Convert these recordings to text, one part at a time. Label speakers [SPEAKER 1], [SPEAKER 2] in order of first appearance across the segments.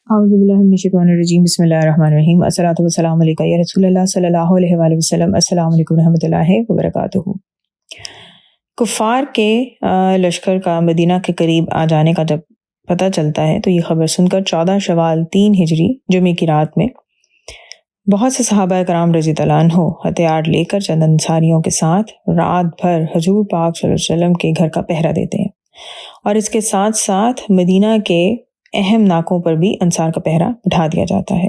[SPEAKER 1] اعوذ باللہ من الشیطان الرجیم بسم اللہ الرحمن الرحیم الصلاۃ والسلام علیکہ یا رسول اللہ صلی اللہ علیہ وآلہ وسلم السلام علیکم ورحمۃ اللہ وبرکاتہ۔ کفار کے لشکر کا مدینہ کے قریب آ جانے کا جب پتہ چلتا ہے تو یہ خبر سن کر 14 شوال 3 ہجری جمعے کی رات میں بہت سے صحابہ کرام رضی اللہ عنہ ہتھیار لے کر چند انصاریوں کے ساتھ رات بھر حضور پاک صلی اللہ علیہ وسلم کے گھر کا پہرا دیتے ہیں، اور اس کے ساتھ ساتھ مدینہ کے اہم ناکوں پر بھی انصار کا پہرا بٹھا دیا جاتا ہے۔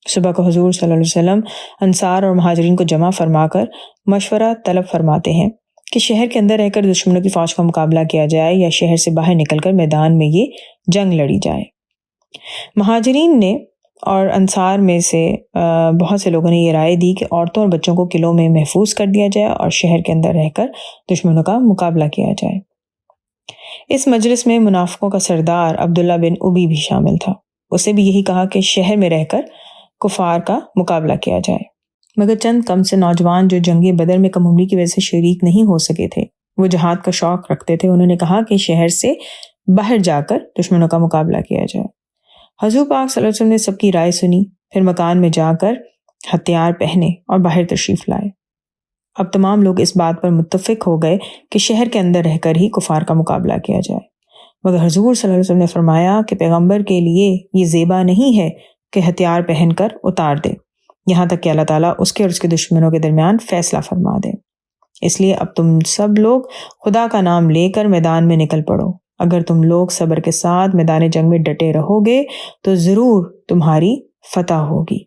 [SPEAKER 1] صبح کو حضور صلی اللہ علیہ وسلم انصار اور مہاجرین کو جمع فرما کر مشورہ طلب فرماتے ہیں کہ شہر کے اندر رہ کر دشمنوں کی فوج کا مقابلہ کیا جائے یا شہر سے باہر نکل کر میدان میں یہ جنگ لڑی جائے۔ مہاجرین نے اور انصار میں سے بہت سے لوگوں نے یہ رائے دی کہ عورتوں اور بچوں کو قلعوں میں محفوظ کر دیا جائے اور شہر کے اندر رہ کر دشمنوں کا مقابلہ کیا جائے۔ اس مجلس میں منافقوں کا سردار عبداللہ بن ابی بھی شامل تھا۔ اسے بھی یہی کہا کہ شہر میں رہ کر کفار کا مقابلہ کیا جائے، مگر چند کم سے نوجوان جو جنگ بدر میں کم عمری کی وجہ سے شریک نہیں ہو سکے تھے، وہ جہاد کا شوق رکھتے تھے، انہوں نے کہا کہ شہر سے باہر جا کر دشمنوں کا مقابلہ کیا جائے۔ حضور پاک صلی اللہ علیہ وسلم نے سب کی رائے سنی، پھر مکان میں جا کر ہتھیار پہنے اور باہر تشریف لائے۔ اب تمام لوگ اس بات پر متفق ہو گئے کہ شہر کے اندر رہ کر ہی کفار کا مقابلہ کیا جائے، مگر حضور صلی اللہ علیہ وسلم نے فرمایا کہ پیغمبر کے لیے یہ زیبا نہیں ہے کہ ہتھیار پہن کر اتار دے یہاں تک کہ اللہ تعالیٰ اس کے اور اس کے دشمنوں کے درمیان فیصلہ فرما دے۔ اس لیے اب تم سب لوگ خدا کا نام لے کر میدان میں نکل پڑو، اگر تم لوگ صبر کے ساتھ میدان جنگ میں ڈٹے رہو گے تو ضرور تمہاری فتح ہوگی۔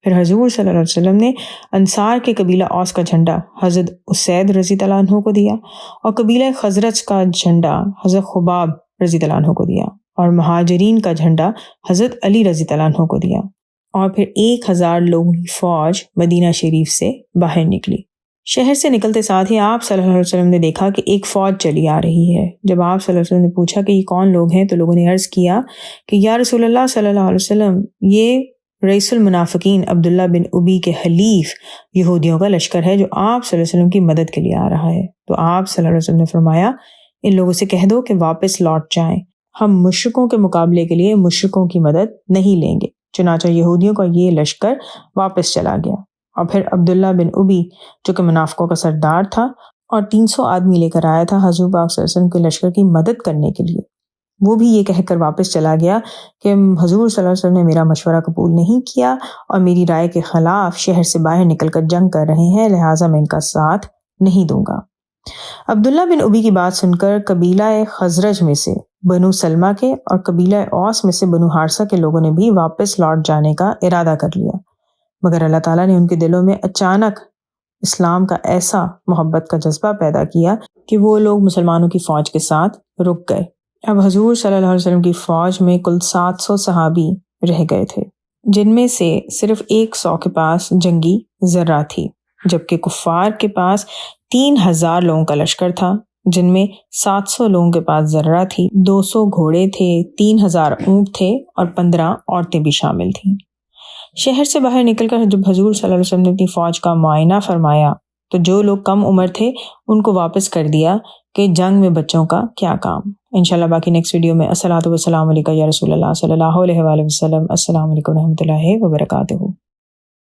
[SPEAKER 1] پھر حضور صلی اللہ علیہ وسلم نے انصار کے قبیلہ اوس کا جھنڈا حضرت اسید رضی اللہ عنہ کو دیا، اور قبیلہ خزرج کا جھنڈا حضرت خباب رضی اللہ عنہ کو دیا، اور مہاجرین کا جھنڈا حضرت علی رضی اللہ عنہ کو دیا، اور پھر 1000 لوگوں کی فوج مدینہ شریف سے باہر نکلی۔ شہر سے نکلتے ساتھ ہی آپ صلی اللہ علیہ وسلم نے دیکھا کہ ایک فوج چلی آ رہی ہے۔ جب آپ صلی اللہ علیہ وسلم نے پوچھا کہ یہ کون لوگ ہیں تو لوگوں نے عرض کیا کہ یا رسول اللہ صلی اللہ علیہ وسلم، یہ رئیس المنافقین عبداللہ بن ابی کے حلیف یہودیوں کا لشکر ہے جو آپ صلی اللہ علیہ وسلم کی مدد کے لیے آ رہا ہے۔ تو آپ صلی اللہ علیہ وسلم نے فرمایا ان لوگوں سے کہہ دو کہ واپس لوٹ جائیں، ہم مشرکوں کے مقابلے کے لیے مشرکوں کی مدد نہیں لیں گے۔ چنانچہ یہودیوں کا یہ لشکر واپس چلا گیا، اور پھر عبداللہ بن ابی جو کہ منافقوں کا سردار تھا اور 300 آدمی لے کر آیا تھا حضور پاک صلی اللہ علیہ وسلم کے لشکر کی مدد کرنے کے لیے، وہ بھی یہ کہہ کر واپس چلا گیا کہ حضور صلی اللہ علیہ وسلم نے میرا مشورہ قبول نہیں کیا اور میری رائے کے خلاف شہر سے باہر نکل کر جنگ کر رہے ہیں، لہٰذا میں ان کا ساتھ نہیں دوں گا۔ عبداللہ بن ابی کی بات سن کر قبیلہ خزرج میں سے بنو سلمہ کے اور قبیلہ اوس میں سے بنو حارثہ کے لوگوں نے بھی واپس لوٹ جانے کا ارادہ کر لیا، مگر اللہ تعالیٰ نے ان کے دلوں میں اچانک اسلام کا ایسا محبت کا جذبہ پیدا کیا کہ وہ لوگ مسلمانوں کی فوج کے ساتھ رک گئے۔ اب حضور صلی اللہ علیہ وسلم کی فوج میں کل 700 صحابی رہ گئے تھے، جن میں سے صرف 100 کے پاس جنگی ذرہ تھی، جبکہ کفار کے پاس 3000 لوگوں کا لشکر تھا، جن میں 700 لوگوں کے پاس ذرہ تھی، 200 گھوڑے تھے، 3000 اونٹ تھے اور 15 عورتیں بھی شامل تھیں۔ شہر سے باہر نکل کر جب حضور صلی اللہ علیہ وسلم نے اپنی فوج کا معائنہ فرمایا تو جو لوگ کم عمر تھے ان کو واپس کر دیا کہ جنگ میں بچوں کا کیا کام۔ انشاءاللہ باقی نیکسٹ ویڈیو میں الصلاۃ والسلام علیکہ یا رسول اللہ صلی اللہ علیہ وآلہ وسلم۔ السلام علیکم ورحمۃ اللہ وبرکاتہ۔